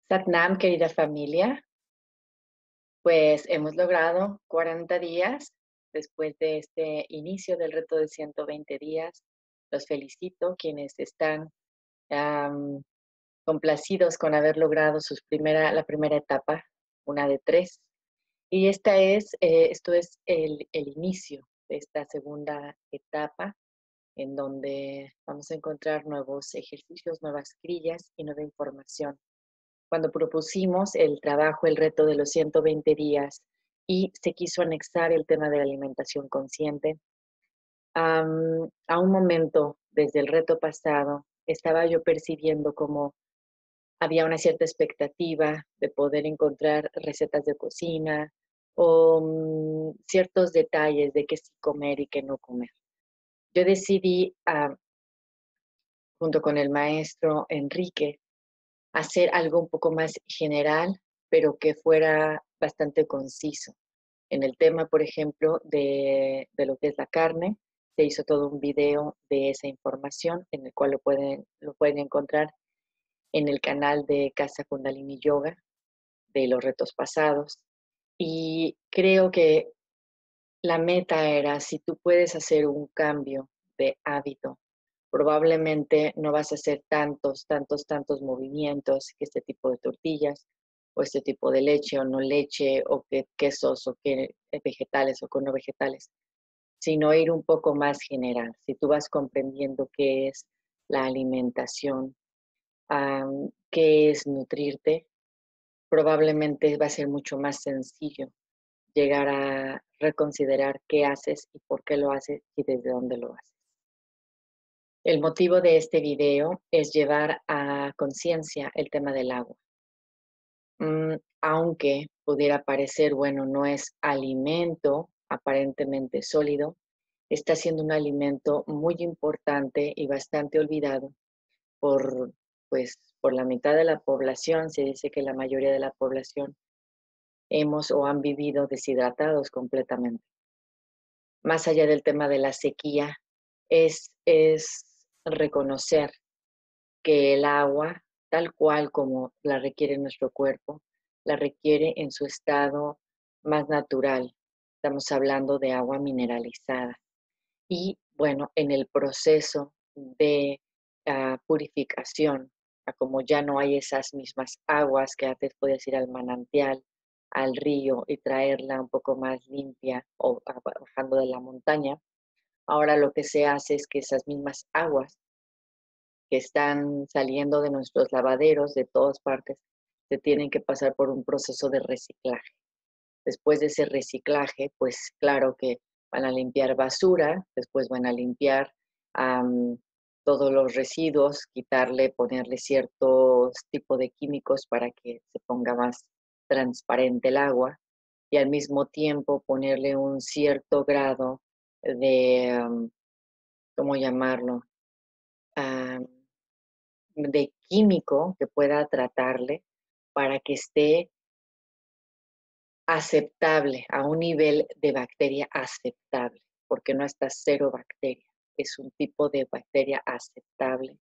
Satnam, querida familia, pues hemos logrado 40 días después de este inicio del reto de 120 días. Los felicito quienes están am, complacidos con haber logrado la primera etapa, una de 3. Y esto es el inicio de esta segunda etapa en donde vamos a encontrar nuevos ejercicios, nuevas grillas y nueva información. Cuando propusimos el trabajo, el reto de los 120 días y se quiso anexar el tema de la alimentación consciente, a un momento desde el reto pasado estaba yo percibiendo como había una cierta expectativa de poder encontrar recetas de cocina o ciertos detalles de qué sí comer y qué no comer. Yo decidí, junto con el maestro Enrique, hacer algo un poco más general, pero que fuera bastante conciso. En el tema, por ejemplo, de lo que es la carne, se hizo todo un video de esa información, en el cual lo pueden encontrar en el canal de Casa Kundalini Yoga, de los retos pasados. Y creo que la meta era, si tú puedes hacer un cambio de hábito, probablemente no vas a hacer tantos movimientos que este tipo de tortillas o este tipo de leche o no leche o que quesos o que vegetales o con no vegetales, sino ir un poco más general. Si tú vas comprendiendo qué es la alimentación, qué es nutrirte, probablemente va a ser mucho más sencillo llegar a reconsiderar qué haces y por qué lo haces y desde dónde lo haces. El motivo de este video es llevar a conciencia el tema del agua. Aunque pudiera parecer, bueno, no es alimento aparentemente sólido, está siendo un alimento muy importante y bastante olvidado por, pues, por la mitad de la población. Se dice que la mayoría de la población hemos o han vivido deshidratados completamente. Más allá del tema de la sequía, es reconocer que el agua, tal cual como la requiere nuestro cuerpo, la requiere en su estado más natural. Estamos hablando de agua mineralizada. Y bueno, en el proceso de purificación, como ya no hay esas mismas aguas que antes podías ir al manantial, al río y traerla un poco más limpia o bajando de la montaña, ahora lo que se hace es que esas mismas aguas que están saliendo de nuestros lavaderos de todas partes, se tienen que pasar por un proceso de reciclaje. Después de ese reciclaje, pues claro que van a limpiar basura, después van a limpiar todos los residuos, quitarle, ponerle ciertos tipos de químicos para que se ponga más transparente el agua y al mismo tiempo ponerle un cierto grado de, ¿cómo llamarlo? Am, de químico que pueda tratarle para que esté aceptable, a un nivel de bacteria aceptable, porque no está cero bacteria, es un tipo de bacteria aceptable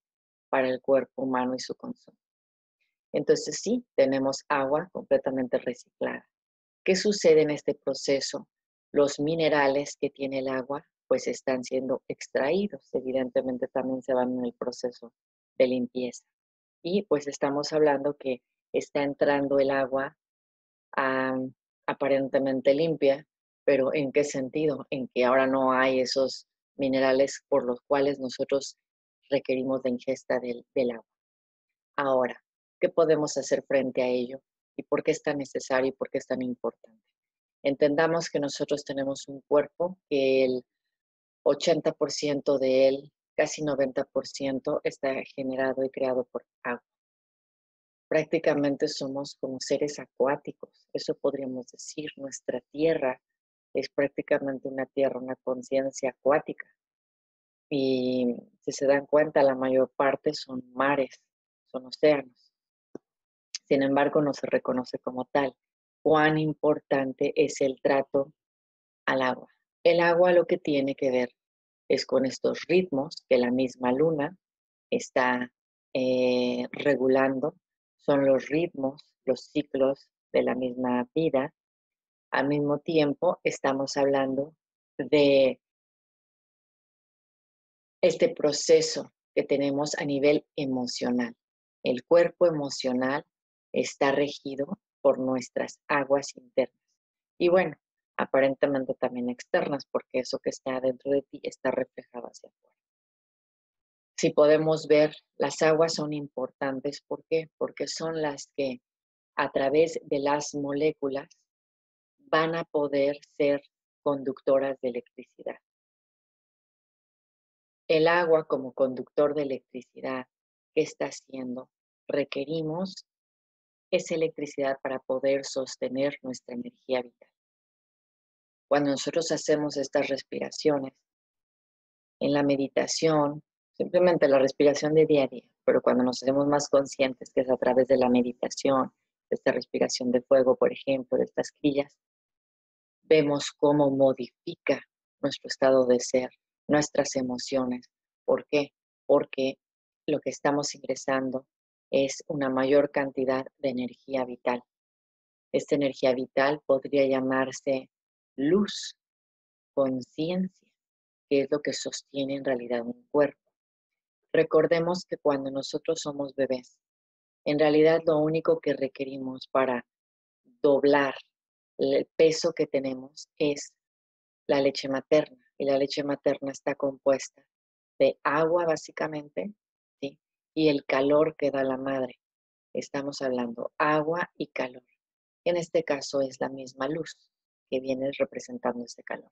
para el cuerpo humano y su consumo. Entonces sí, tenemos agua completamente reciclada. ¿Qué sucede en este proceso? Los minerales que tiene el agua pues están siendo extraídos, evidentemente también se van en el proceso de limpieza. Y pues estamos hablando que está entrando el agua aparentemente limpia, pero ¿en qué sentido? En que ahora no hay esos minerales por los cuales nosotros requerimos la ingesta del agua. Ahora, ¿qué podemos hacer frente a ello? ¿Y por qué es tan necesario y por qué es tan importante? Entendamos que nosotros tenemos un cuerpo que el 80% de él, casi 90%, está generado y creado por agua. Prácticamente somos como seres acuáticos, eso podríamos decir. Nuestra tierra es prácticamente una tierra, una conciencia acuática. Y si se dan cuenta, la mayor parte son mares, son océanos. Sin embargo, no se reconoce como tal. Cuán importante es el trato al agua. El agua lo que tiene que ver es con estos ritmos que la misma luna está regulando son los ritmos, los ciclos de la misma vida. Al mismo tiempo, estamos hablando de este proceso que tenemos a nivel emocional. El cuerpo emocional está regido por nuestras aguas internas. Y bueno, aparentemente también externas, porque eso que está dentro de ti está reflejado hacia afuera. Si podemos ver, las aguas son importantes. ¿Por qué? Porque son las que a través de las moléculas van a poder ser conductoras de electricidad. El agua como conductor de electricidad, ¿qué está haciendo? Requerimos esa electricidad para poder sostener nuestra energía vital. Cuando nosotros hacemos estas respiraciones, en la meditación, simplemente la respiración de día a día, pero cuando nos hacemos más conscientes, que es a través de la meditación, de esta respiración de fuego, por ejemplo, de estas crillas, vemos cómo modifica nuestro estado de ser, nuestras emociones. ¿Por qué? Porque lo que estamos ingresando es una mayor cantidad de energía vital. Esta energía vital podría llamarse luz, conciencia, que es lo que sostiene en realidad un cuerpo. Recordemos que cuando nosotros somos bebés, en realidad lo único que requerimos para doblar el peso que tenemos es la leche materna. Y la leche materna está compuesta de agua básicamente, ¿sí? Y el calor que da la madre. Estamos hablando agua y calor. En este caso es la misma luz que viene representando ese calor.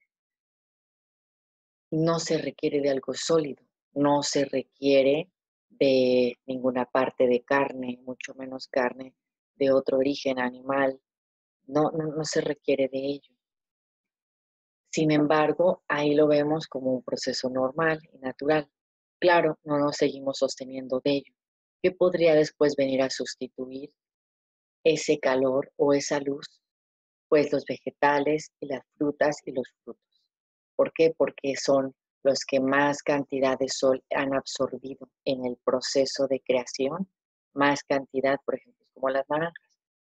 No se requiere de algo sólido, no se requiere de ninguna parte de carne, mucho menos carne de otro origen animal. No se requiere de ello. Sin embargo, ahí lo vemos como un proceso normal y natural. Claro, no nos seguimos sosteniendo de ello. ¿Qué podría después venir a sustituir ese calor o esa luz? Pues los vegetales y las frutas y los frutos. ¿Por qué? Porque son los que más cantidad de sol han absorbido en el proceso de creación, más cantidad, por ejemplo, como las naranjas,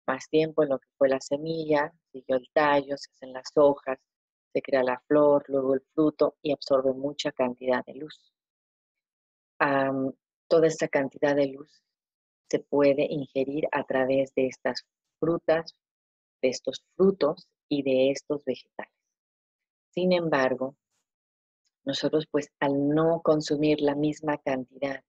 más tiempo en lo que fue la semilla, siguió el tallo, se hacen las hojas, se crea la flor, luego el fruto y absorbe mucha cantidad de luz. Toda esta cantidad de luz se puede ingerir a través de estas frutas, de estos frutos y de estos vegetales. Sin embargo, nosotros pues al no consumir la misma cantidad,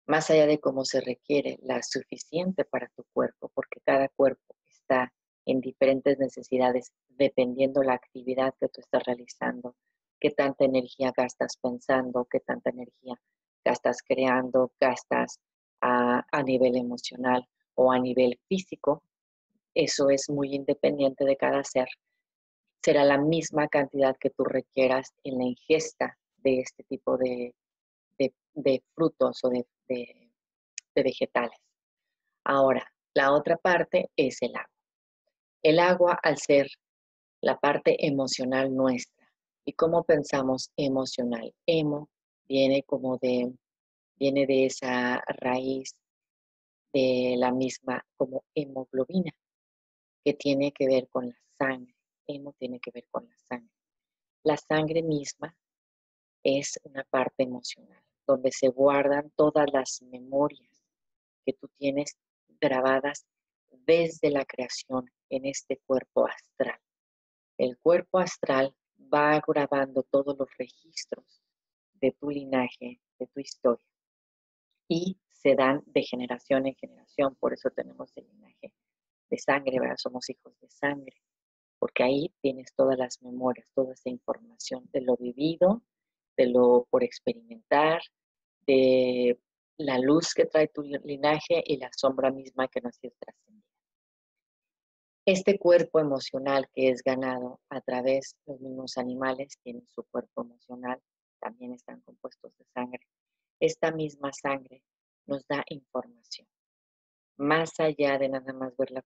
más allá de cómo se requiere, la suficiente para tu cuerpo, porque cada cuerpo está en diferentes necesidades dependiendo la actividad que tú estás realizando, qué tanta energía gastas pensando, qué tanta energía gastas creando, gastas a nivel emocional o a nivel físico. Eso es muy independiente de cada ser. Será la misma cantidad que tú requieras en la ingesta de este tipo de frutos o de vegetales. Ahora, la otra parte es el agua. El agua, al ser la parte emocional nuestra, ¿y cómo pensamos emocional? Viene como viene de esa raíz de la misma como hemoglobina, que tiene que ver con la sangre. Hemo tiene que ver con la sangre. La sangre misma es una parte emocional, donde se guardan todas las memorias que tú tienes grabadas desde la creación en este cuerpo astral. El cuerpo astral va grabando todos los registros de tu linaje, de tu historia, y se dan de generación en generación. Por eso tenemos el linaje de sangre, ¿verdad? Somos hijos de sangre, porque ahí tienes todas las memorias, toda esa información de lo vivido, de lo por experimentar, de la luz que trae tu linaje y la sombra misma que no ha sido trascendida. Este cuerpo emocional que es ganado a través de los mismos animales, tienen su cuerpo emocional, también están compuestos de sangre. Esta misma sangre nos da información, más allá de nada más verla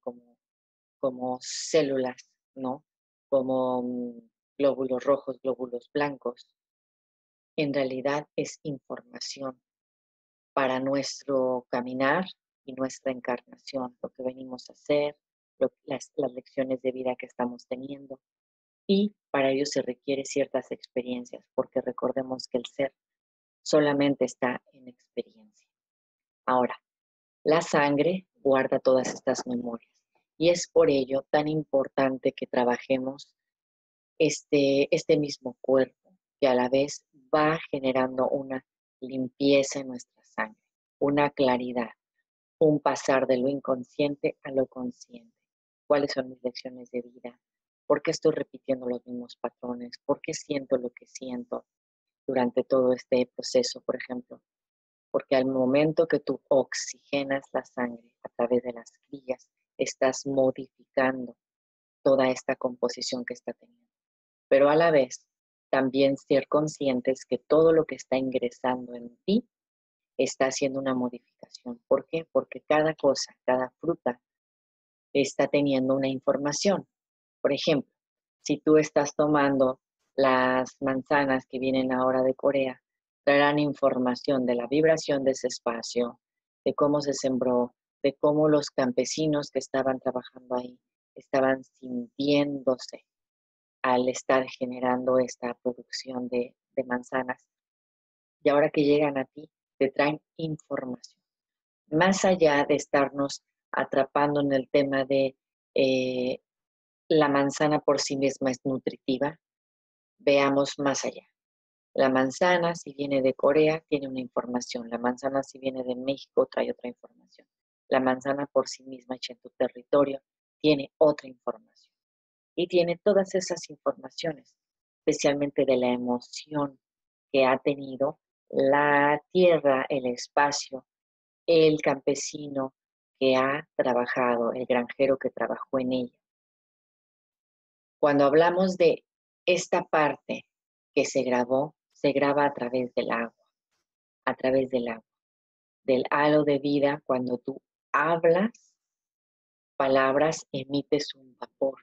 como células, ¿no? Como glóbulos rojos, glóbulos blancos. En realidad es información para nuestro caminar, y nuestra encarnación, lo que venimos a hacer, las lecciones de vida que estamos teniendo. Y para ello se requiere ciertas experiencias, porque recordemos que el ser solamente está en experiencia. Ahora, la sangre guarda todas estas memorias y es por ello tan importante que trabajemos este mismo cuerpo, que a la vez va generando una limpieza en nuestra sangre, una claridad, un pasar de lo inconsciente a lo consciente. ¿Cuáles son mis lecciones de vida? ¿Por qué estoy repitiendo los mismos patrones? ¿Por qué siento lo que siento durante todo este proceso, por ejemplo? Porque al momento que tú oxigenas la sangre a través de las crías, estás modificando toda esta composición que está teniendo. Pero a la vez, también ser conscientes que todo lo que está ingresando en ti está haciendo una modificación. ¿Por qué? Porque cada cosa, cada fruta está teniendo una información. Por ejemplo, si tú estás tomando las manzanas que vienen ahora de Corea, traerán información de la vibración de ese espacio, de cómo se sembró, de cómo los campesinos que estaban trabajando ahí estaban sintiéndose al estar generando esta producción de manzanas. Y ahora que llegan a ti, te traen información. Más allá de estarnos atrapando en el tema de eh, la manzana por sí misma es nutritiva, veamos más allá. La manzana, si viene de Corea, tiene una información. La manzana, si viene de México, trae otra información. La manzana por sí misma, hecha en tu territorio, tiene otra información. Y tiene todas esas informaciones, especialmente de la emoción que ha tenido la tierra, el espacio, el campesino que ha trabajado, el granjero que trabajó en ella. Cuando hablamos de esta parte que se graba a través del agua, a través del agua, del halo de vida. Cuando tú hablas palabras, emites un vapor,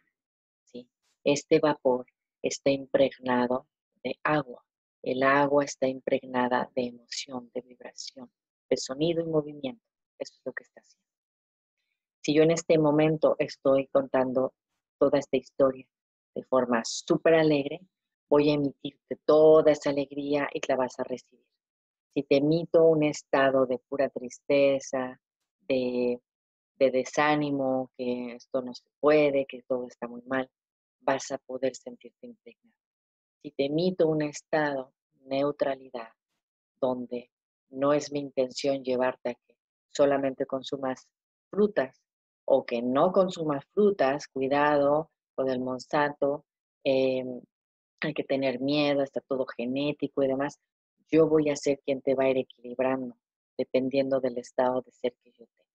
¿sí? Este vapor está impregnado de agua. El agua está impregnada de emoción, de vibración, de sonido y movimiento. Eso es lo que está haciendo. Si yo en este momento estoy contando toda esta historia de forma súper alegre, voy a emitirte toda esa alegría y la vas a recibir. Si te emito un estado de pura tristeza, de, de desánimo, que esto no se puede, que todo está muy mal, vas a poder sentirte impregnado. Si te emito un estado neutralidad, donde no es mi intención llevarte a que solamente consumas frutas o que no consumas frutas, cuidado con el Monsanto, eh, hay que tener miedo, está todo genético y demás. Yo voy a ser quien te va a ir equilibrando, dependiendo del estado de ser que yo tenga.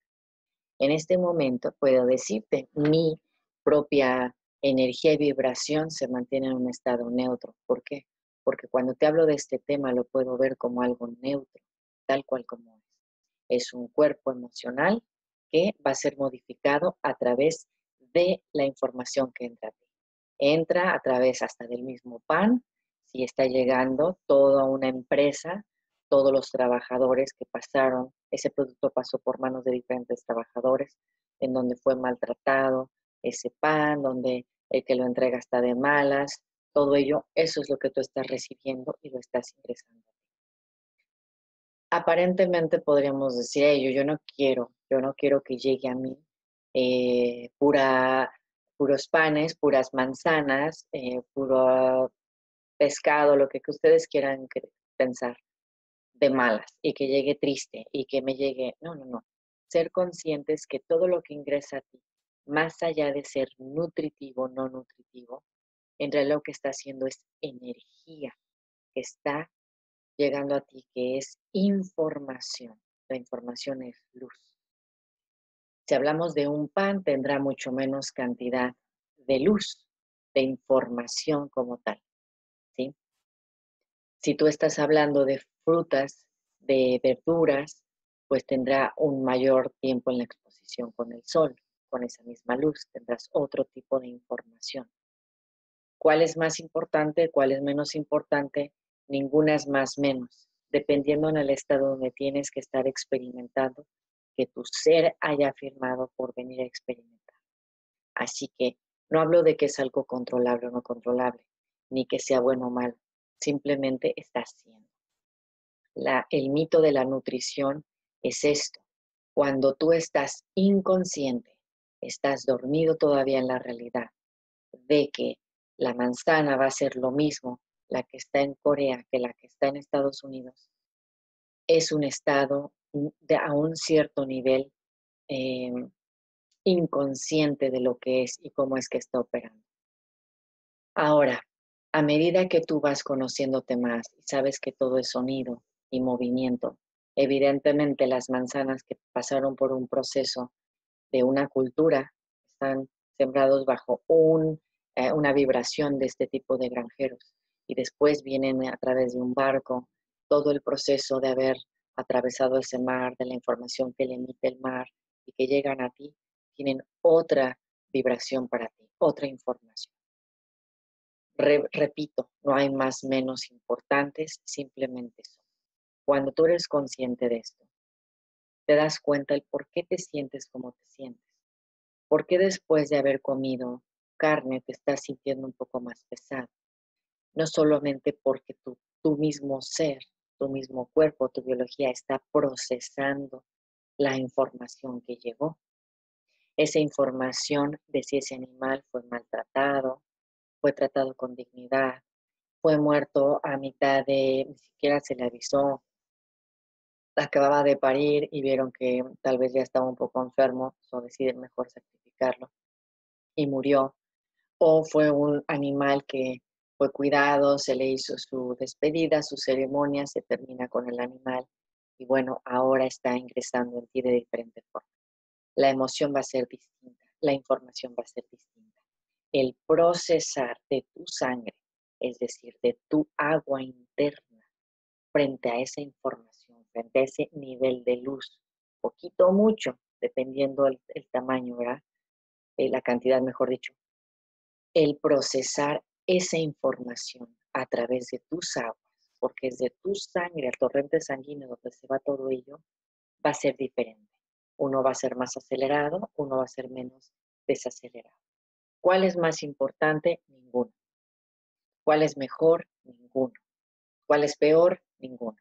En este momento puedo decirte, mi propia energía y vibración se mantiene en un estado neutro. ¿Por qué? Porque cuando te hablo de este tema lo puedo ver como algo neutro, tal cual como es. Es un cuerpo emocional que va a ser modificado a través de la información que entra a ti. Entra a través hasta del mismo pan, si está llegando toda una empresa, todos los trabajadores que pasaron, ese producto pasó por manos de diferentes trabajadores, en donde fue maltratado ese pan, donde el que lo entrega está de malas, todo ello, eso es lo que tú estás recibiendo y lo estás ingresando. Aparentemente podríamos decir ello, yo no quiero que llegue a mí puros panes, puras manzanas, puro pescado, lo que ustedes quieran pensar de malas y que llegue triste y que me llegue, no, no, no. Ser conscientes que todo lo que ingresa a ti, más allá de ser nutritivo, no nutritivo, en realidad lo que está haciendo es energía que está llegando a ti, que es información. La información es luz. Si hablamos de un pan, tendrá mucho menos cantidad de luz, de información como tal, ¿sí? Si tú estás hablando de frutas, de verduras, pues tendrá un mayor tiempo en la exposición con el sol, con esa misma luz, tendrás otro tipo de información. ¿Cuál es más importante? ¿Cuál es menos importante? Ninguna es más menos, dependiendo en el estado donde tienes que estar experimentando que tu ser haya firmado por venir a experimentar. Así que no hablo de que es algo controlable o no controlable, ni que sea bueno o malo, simplemente está siendo. El mito de la nutrición es esto: cuando tú estás inconsciente, estás dormido todavía en la realidad de que la manzana va a ser lo mismo la que está en Corea que la que está en Estados Unidos, es un estado a un cierto nivel eh, inconsciente de lo que es y cómo es que está operando. Ahora, a medida que tú vas conociéndote más y sabes que todo es sonido y movimiento, evidentemente las manzanas que pasaron por un proceso de una cultura están sembrados bajo una vibración de este tipo de granjeros y después vienen a través de un barco, todo el proceso de haber atravesado ese mar, de la información que le emite el mar y que llegan a ti, tienen otra vibración para ti, otra información. Repito, no hay más menos importantes, simplemente son. Cuando tú eres consciente de esto, te das cuenta el por qué te sientes como te sientes. ¿Por qué después de haber comido carne te estás sintiendo un poco más pesado? No solamente porque tu mismo ser, tu mismo cuerpo, tu biología está procesando la información que llegó. Esa información de si ese animal fue maltratado, fue tratado con dignidad, fue muerto a mitad de, ni siquiera se le avisó, acababa de parir y vieron que tal vez ya estaba un poco enfermo, o deciden mejor sacrificarlo y murió. O fue un animal que fue cuidado, se le hizo su despedida, su ceremonia, se termina con el animal y bueno, ahora está ingresando en ti de diferente forma. La emoción va a ser distinta, la información va a ser distinta. El procesar de tu sangre, es decir, de tu agua interna, frente a esa información, frente a ese nivel de luz, poquito o mucho, dependiendo el tamaño, ¿verdad? La cantidad, mejor dicho. El procesar esa información a través de tus aguas, porque es de tu sangre, el torrente sanguíneo donde se va todo ello, va a ser diferente. Uno va a ser más acelerado, uno va a ser menos desacelerado. ¿Cuál es más importante? Ninguno. ¿Cuál es mejor? Ninguno. ¿Cuál es peor? Ninguno.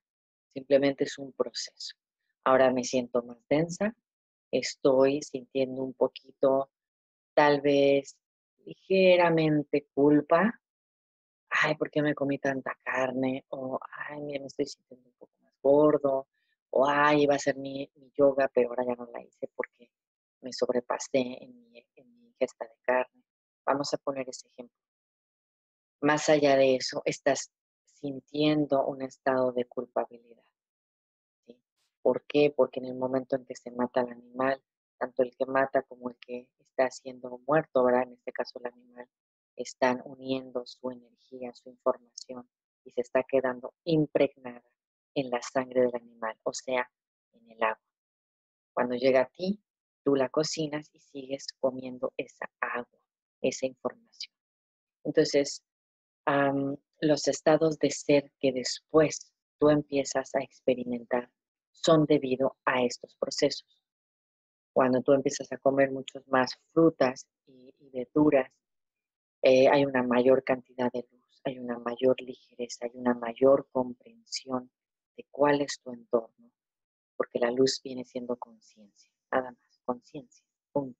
Simplemente es un proceso. Ahora me siento más densa, estoy sintiendo un poquito, tal vez ligeramente culpa. Ay, ¿por qué me comí tanta carne? O, ay, mira, me estoy sintiendo un poco más gordo. O, ay, iba a ser mi yoga, pero ahora ya no la hice porque me sobrepasé en mi ingesta de carne. Vamos a poner ese ejemplo. Más allá de eso, estás sintiendo un estado de culpabilidad, ¿sí? ¿Por qué? Porque en el momento en que se mata al animal, tanto el que mata como el que está siendo muerto, ¿verdad? En este caso el animal, están uniendo su energía, su información y se está quedando impregnada en la sangre del animal, o sea, en el agua. Cuando llega a ti, tú la cocinas y sigues comiendo esa agua, esa información. Entonces, los estados de ser que después tú empiezas a experimentar son debido a estos procesos. Cuando tú empiezas a comer muchas más frutas y verduras, hay una mayor cantidad de luz, hay una mayor ligereza, hay una mayor comprensión de cuál es tu entorno, porque la luz viene siendo conciencia, nada más, conciencia, punto,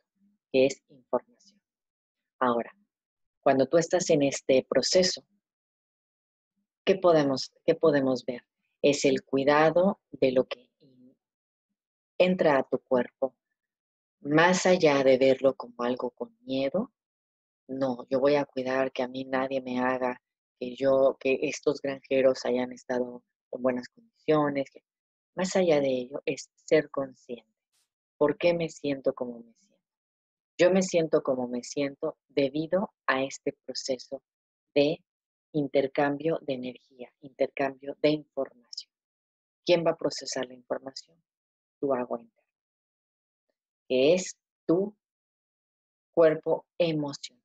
que es información. Ahora, cuando tú estás en este proceso, ¿qué podemos ver? Es el cuidado de lo que entra a tu cuerpo, más allá de verlo como algo con miedo. No, yo voy a cuidar que a mí nadie me haga, que estos granjeros hayan estado en buenas condiciones. Más allá de ello es ser consciente. ¿Por qué me siento como me siento? Yo me siento como me siento debido a este proceso de intercambio de energía, intercambio de información. ¿Quién va a procesar la información? Tu agua interna, que es tu cuerpo emocional.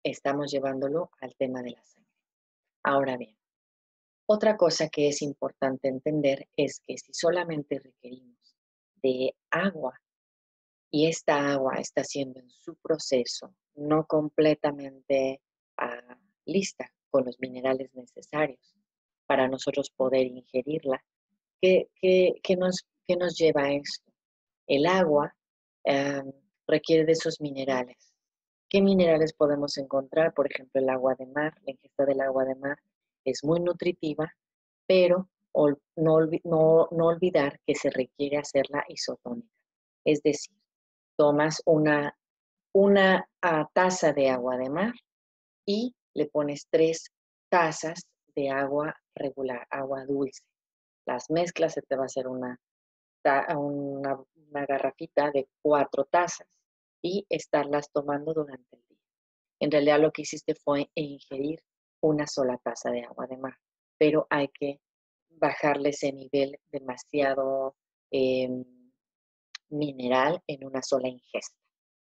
Estamos llevándolo al tema de la sangre. Ahora bien, otra cosa que es importante entender es que si solamente requerimos de agua y esta agua está siendo en su proceso no completamente lista con los minerales necesarios para nosotros poder ingerirla. ¿Qué nos lleva a esto? El agua eh, requiere de esos minerales. ¿Qué minerales podemos encontrar? Por ejemplo, el agua de mar, la ingesta del agua de mar es muy nutritiva, pero no olvidar que se requiere hacerla isotónica. Es decir, tomas una taza de agua de mar y le pones 3 tazas de agua regular, agua dulce. Las mezclas, se te va a hacer una garrafita de 4 tazas y estarlas tomando durante el día. En realidad lo que hiciste fue ingerir una sola taza de agua de mar, pero hay que bajarle ese nivel demasiado eh, mineral en una sola ingesta,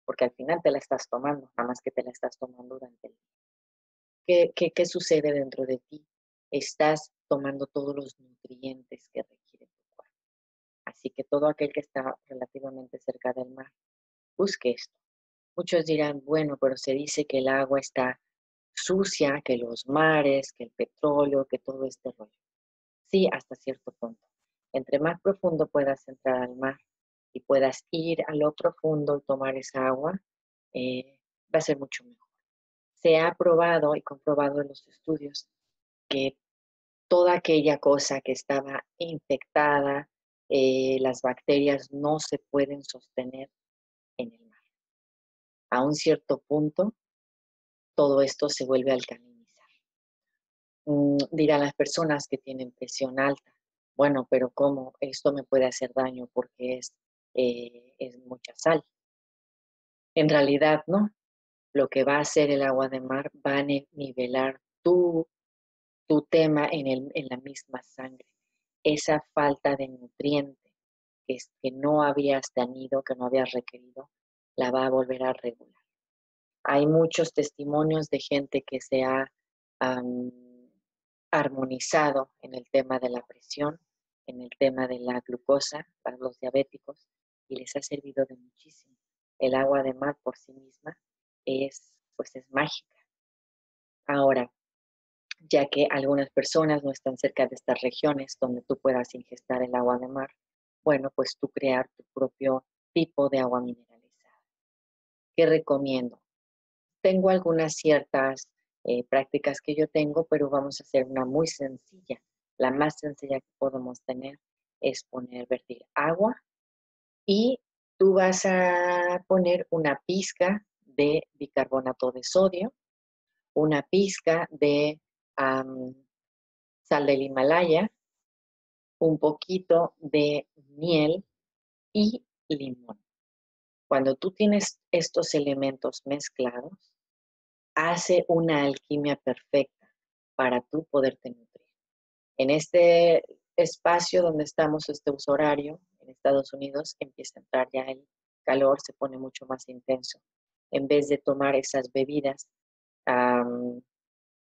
porque al final te la estás tomando, nada más que te la estás tomando durante el día. ¿Qué sucede dentro de ti? Estás tomando todos los nutrientes que requiere tu cuerpo. Así que todo aquel que está relativamente cerca del mar, busque esto. Muchos dirán, bueno, pero se dice que el agua está sucia, que los mares, que el petróleo, que todo este rollo. Sí, hasta cierto punto. Entre más profundo puedas entrar al mar y puedas ir al otro fondo y tomar esa agua, va a ser mucho mejor. Se ha probado y comprobado en los estudios que toda aquella cosa que estaba infectada, las bacterias no se pueden sostener en el mar. A un cierto punto, todo esto se vuelve a alcalinizar. Dirán las personas que tienen presión alta, bueno, pero ¿cómo esto me puede hacer daño porque es mucha sal? En realidad, no. Lo que va a hacer el agua de mar va a nivelar tu tema en la misma sangre. Esa falta de nutriente que no habías tenido, que no habías requerido, la va a volver a regular. Hay muchos testimonios de gente que se ha um, armonizado en el tema de la presión, en el tema de la glucosa para los diabéticos y les ha servido de muchísimo. El agua de mar por sí misma pues es mágica. Ahora, ya que algunas personas no están cerca de estas regiones donde tú puedas ingestar el agua de mar, bueno, pues tú crear tu propio tipo de agua mineralizada. ¿Qué recomiendo? Tengo algunas ciertas prácticas que yo tengo, pero vamos a hacer una muy sencilla. La más sencilla que podemos tener es vertir agua y tú vas a poner una pizca de bicarbonato de sodio, una pizca de sal del Himalaya, un poquito de miel y limón. Cuando tú tienes estos elementos mezclados, hace una alquimia perfecta para tú poderte nutrir. En este espacio donde estamos, este uso horario, en Estados Unidos, empieza a entrar ya el calor, se pone mucho más intenso. En vez de tomar esas bebidas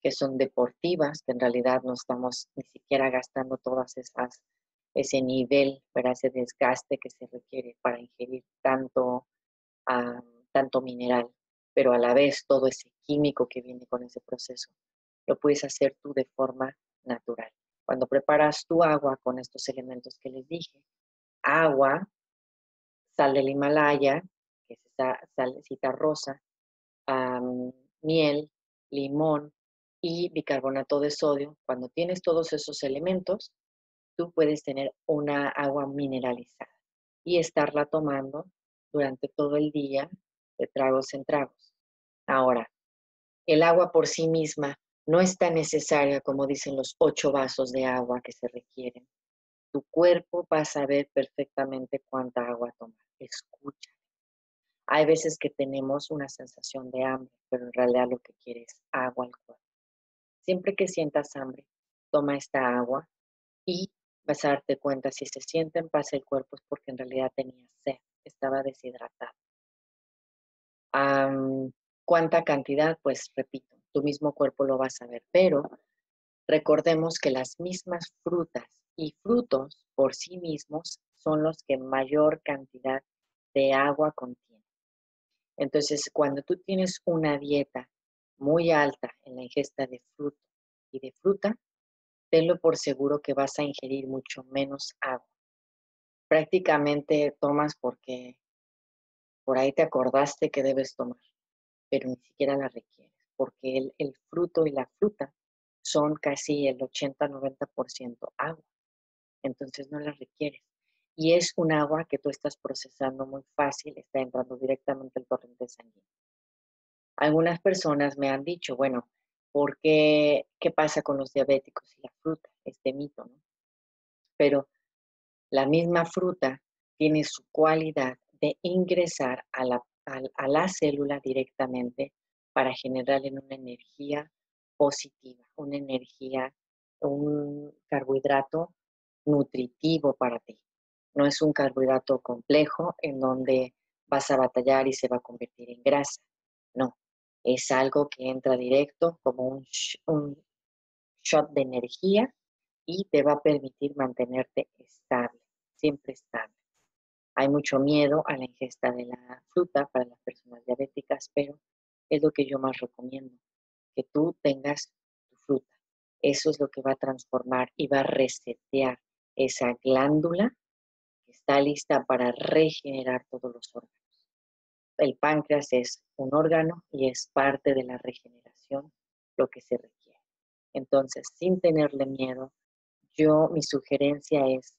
que son deportivas, que en realidad no estamos ni siquiera gastando ese nivel, para ese desgaste que se requiere para ingerir tanto mineral, pero a la vez todo ese químico que viene con ese proceso, lo puedes hacer tú de forma natural. Cuando preparas tu agua con estos elementos que les dije, agua, sal del Himalaya, que es esa salecita rosa, miel, limón y bicarbonato de sodio, cuando tienes todos esos elementos, tú puedes tener una agua mineralizada y estarla tomando durante todo el día de tragos en tragos. Ahora, el agua por sí misma no es tan necesaria como dicen los 8 vasos de agua que se requieren. Tu cuerpo va a saber perfectamente cuánta agua tomar. Escucha. Hay veces que tenemos una sensación de hambre, pero en realidad lo que quiere es agua al cuerpo. Siempre que sientas hambre, toma esta agua y vas a darte cuenta si se siente en paz el cuerpo es porque en realidad tenía sed, estaba deshidratado. ¿Cuánta cantidad? Pues repito, tu mismo cuerpo lo vas a ver, pero Recordemos que las mismas frutas y frutos por sí mismos son los que mayor cantidad de agua contienen. Entonces, cuando tú tienes una dieta muy alta en la ingesta de fruto y de fruta, tenlo por seguro que vas a ingerir mucho menos agua. Prácticamente tomas porque por ahí te acordaste que debes tomar, pero ni siquiera la requieres, porque el fruto y la fruta son casi el 80-90% agua, entonces no la requieres. Y es un agua que tú estás procesando muy fácil, está entrando directamente al torrente sanguíneo. Algunas personas me han dicho, bueno, ¿por qué? ¿Qué pasa con los diabéticos y la fruta? Este mito, ¿no? Pero la misma fruta tiene su cualidad de ingresar a la célula directamente para generarle una energía positiva, una energía, un carbohidrato nutritivo para ti. No es un carbohidrato complejo en donde vas a batallar y se va a convertir en grasa. No, es algo que entra directo como un shot de energía y te va a permitir mantenerte estable, siempre estable. Hay mucho miedo a la ingesta de la fruta para las personas diabéticas, pero es lo que yo más recomiendo, que tú tengas tu fruta. Eso es lo que va a transformar y va a resetear esa glándula que está lista para regenerar todos los órganos. El páncreas es un órgano y es parte de la regeneración lo que se requiere. Entonces, sin tenerle miedo, mi sugerencia es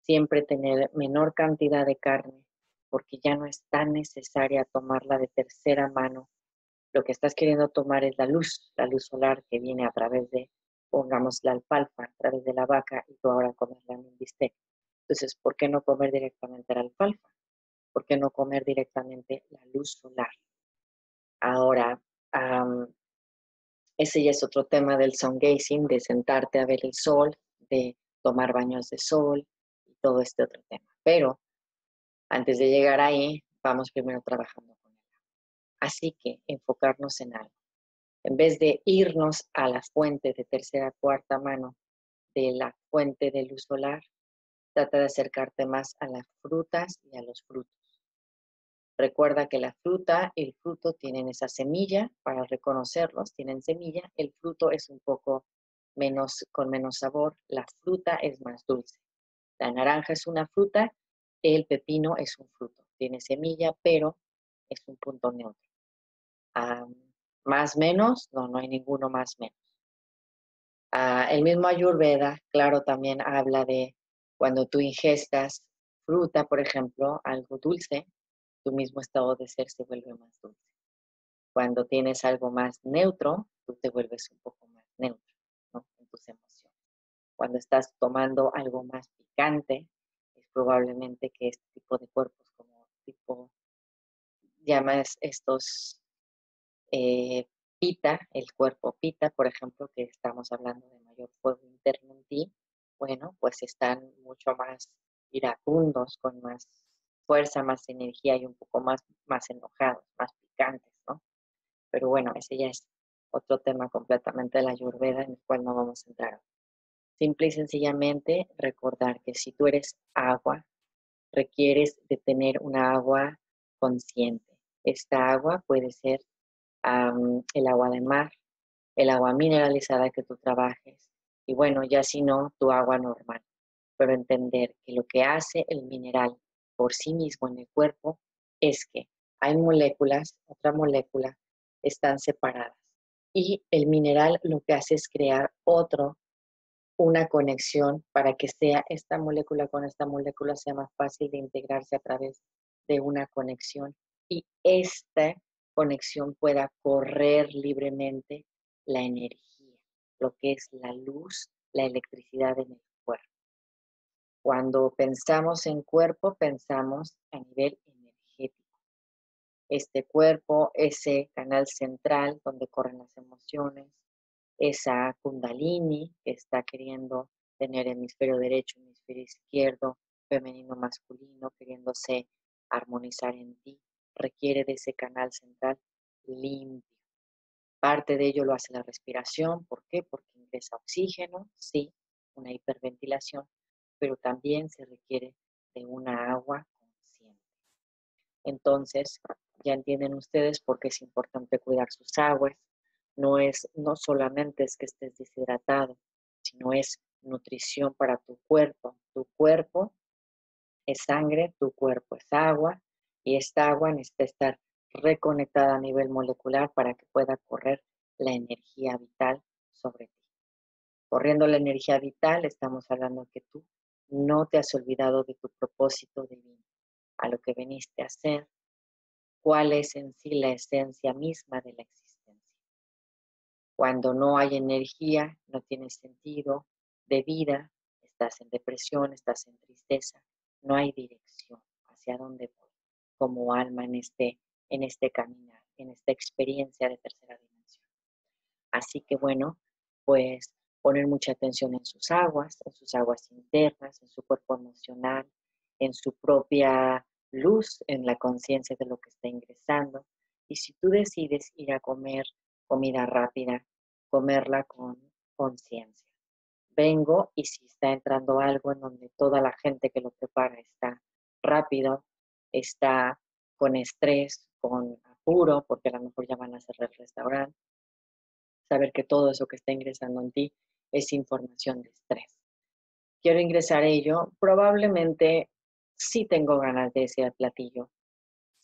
siempre tener menor cantidad de carne, porque ya no es tan necesaria tomarla de tercera mano. Lo que estás queriendo tomar es la luz solar que viene a través de, pongamos, la alfalfa, a través de la vaca, y tú ahora comerla en un bistec. Entonces, ¿por qué no comer directamente la alfalfa? ¿Por qué no comer directamente la luz solar? Ahora, ese ya es otro tema del sun gazing, de sentarte a ver el sol, de tomar baños de sol y todo este otro tema. Pero antes de llegar ahí, vamos primero trabajando con él. Así que enfocarnos en algo. En vez de irnos a la fuente de tercera, cuarta mano de la fuente de luz solar, trata de acercarte más a las frutas y a los frutos. Recuerda que la fruta y el fruto tienen esa semilla, para reconocerlos, tienen semilla. El fruto es un poco con menos sabor, la fruta es más dulce. La naranja es una fruta, el pepino es un fruto. Tiene semilla, pero es un punto neutro. Ah, más menos, no hay ninguno más menos. El mismo Ayurveda, claro, también habla de cuando tú ingestas fruta, por ejemplo, algo dulce, tu mismo estado de ser se vuelve más dulce. Cuando tienes algo más neutro, tú te vuelves un poco más neutro, ¿no? En tus emociones. Cuando estás tomando algo más picante, es probablemente que este tipo de cuerpos, como tipo, llamas estos pita, el cuerpo pita, por ejemplo, que estamos hablando de mayor fuego interno en ti, bueno, pues están mucho más iracundos, con más fuerza, más energía y un poco más enojados, más picantes, ¿no? Pero bueno, ese ya es otro tema completamente de la Ayurveda en el cual no vamos a entrar. Simple y sencillamente recordar que si tú eres agua, requieres de tener una agua consciente. Esta agua puede ser el agua de mar, el agua mineralizada que tú trabajes y bueno, ya si no, tu agua normal. Pero entender que lo que hace el mineral por sí mismo en el cuerpo es que hay moléculas, otra molécula, están separadas. Y el mineral lo que hace es crear una conexión para que sea esta molécula con esta molécula sea más fácil de integrarse a través de una conexión y esta conexión pueda correr libremente la energía, lo que es la luz, la electricidad en el cuerpo. Cuando pensamos en cuerpo, pensamos a nivel energético. Este cuerpo, ese canal central donde corren las emociones, esa kundalini que está queriendo tener hemisferio derecho, hemisferio izquierdo, femenino, masculino, queriéndose armonizar en ti, requiere de ese canal central limpio. Parte de ello lo hace la respiración. ¿Por qué? Porque ingresa oxígeno, sí, una hiperventilación, pero también se requiere de una agua consciente. Entonces, ya entienden ustedes por qué es importante cuidar sus aguas. No solamente es que estés deshidratado, sino es nutrición para tu cuerpo. Tu cuerpo es sangre, tu cuerpo es agua, y esta agua necesita estar reconectada a nivel molecular para que pueda correr la energía vital sobre ti. Corriendo la energía vital, estamos hablando que tú no te has olvidado de tu propósito divino, a lo que viniste a hacer, cuál es en sí la esencia misma de la existencia. Cuando no hay energía, no tiene sentido de vida, estás en depresión, estás en tristeza, no hay dirección hacia dónde voy como alma en este caminar, en esta experiencia de tercera dimensión. Así que bueno, pues poner mucha atención en sus aguas internas, en su cuerpo emocional, en su propia luz, en la conciencia de lo que está ingresando. Y si tú decides ir a comer comida rápida, comerla con conciencia. Vengo y si está entrando algo en donde toda la gente que lo prepara está rápido, está con estrés, con apuro, porque a lo mejor ya van a cerrar el restaurante, saber que todo eso que está ingresando en ti es información de estrés. Quiero ingresar ello, probablemente sí tengo ganas de ese platillo,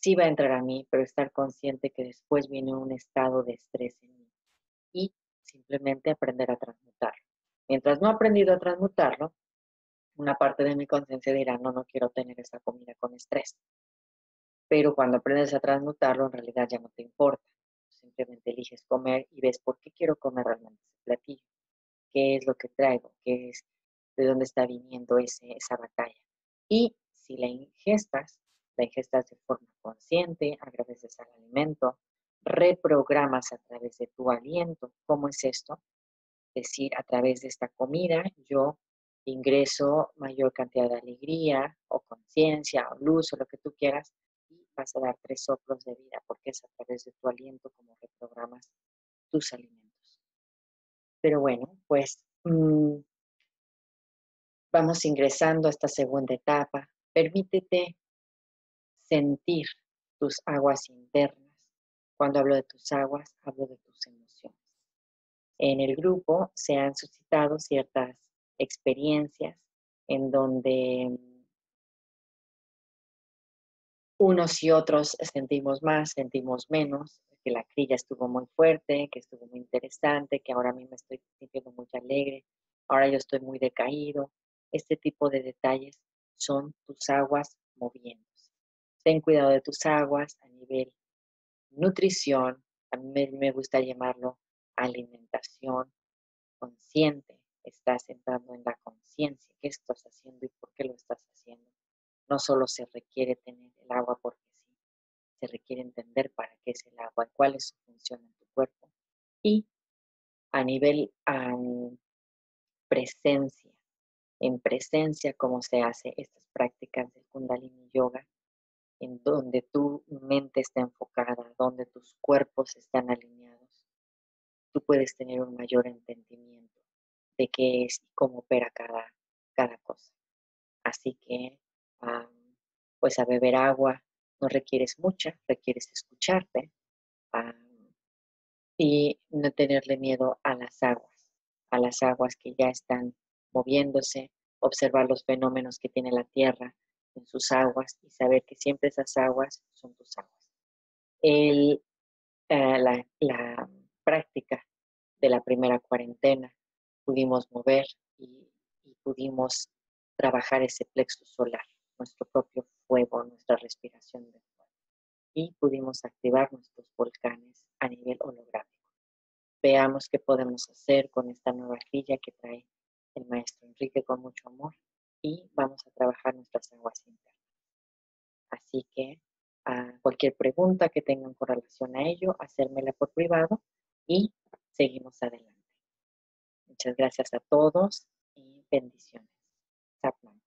sí va a entrar a mí, pero estar consciente que después viene un estado de estrés en mí y simplemente aprender a transmutarlo. Mientras no he aprendido a transmutarlo, una parte de mi conciencia dirá, no, no quiero tener esa comida con estrés. Pero cuando aprendes a transmutarlo, en realidad ya no te importa. Simplemente eliges comer y ves por qué quiero comer realmente ese platillo. ¿Qué es lo que traigo? ¿Qué es, de dónde está viniendo esa batalla? Y si la ingestas de forma consciente, agradeces al alimento, reprogramas a través de tu aliento. ¿Cómo es esto? Es decir, a través de esta comida yo ingreso mayor cantidad de alegría o conciencia o luz o lo que tú quieras y vas a dar 3 soplos de vida porque es a través de tu aliento como reprogramas tus alimentos. Pero bueno, pues vamos ingresando a esta segunda etapa. Permítete sentir tus aguas internas. Cuando hablo de tus aguas, hablo de tus emociones. En el grupo se han suscitado ciertas experiencias en donde unos y otros sentimos más, sentimos menos, que la crilla estuvo muy fuerte, que estuvo muy interesante, que ahora a mí me estoy sintiendo muy alegre, ahora yo estoy muy decaído. Este tipo de detalles son tus aguas moviéndose. Ten cuidado de tus aguas a nivel nutrición, a mí me gusta llamarlo alimentación consciente, estás entrando en la conciencia, qué estás haciendo y por qué lo estás haciendo. No solo se requiere tener el agua porque sí, se requiere entender para qué es el agua y cuál es su función en tu cuerpo. Y a nivel presencia, en presencia, cómo se hace estas prácticas de Kundalini Yoga, en donde tu mente está enfocada, donde tus cuerpos están alineados, tú puedes tener un mayor entendimiento de qué es y cómo opera cada cosa. Así que, pues a beber agua no requieres mucha, requieres escucharte y no tenerle miedo a las aguas que ya están moviéndose, observar los fenómenos que tiene la Tierra en sus aguas y saber que siempre esas aguas son tus aguas. La práctica de la primera cuarentena pudimos mover y pudimos trabajar ese plexo solar, nuestro propio fuego, nuestra respiración de fuego. Y pudimos activar nuestros volcanes a nivel holográfico. Veamos qué podemos hacer con esta nueva grilla que trae el maestro Enrique con mucho amor y vamos a trabajar nuestras aguas internas. Así que cualquier pregunta que tengan con relación a ello, hacérmela por privado y seguimos adelante. Muchas gracias a todos y bendiciones. Sapna.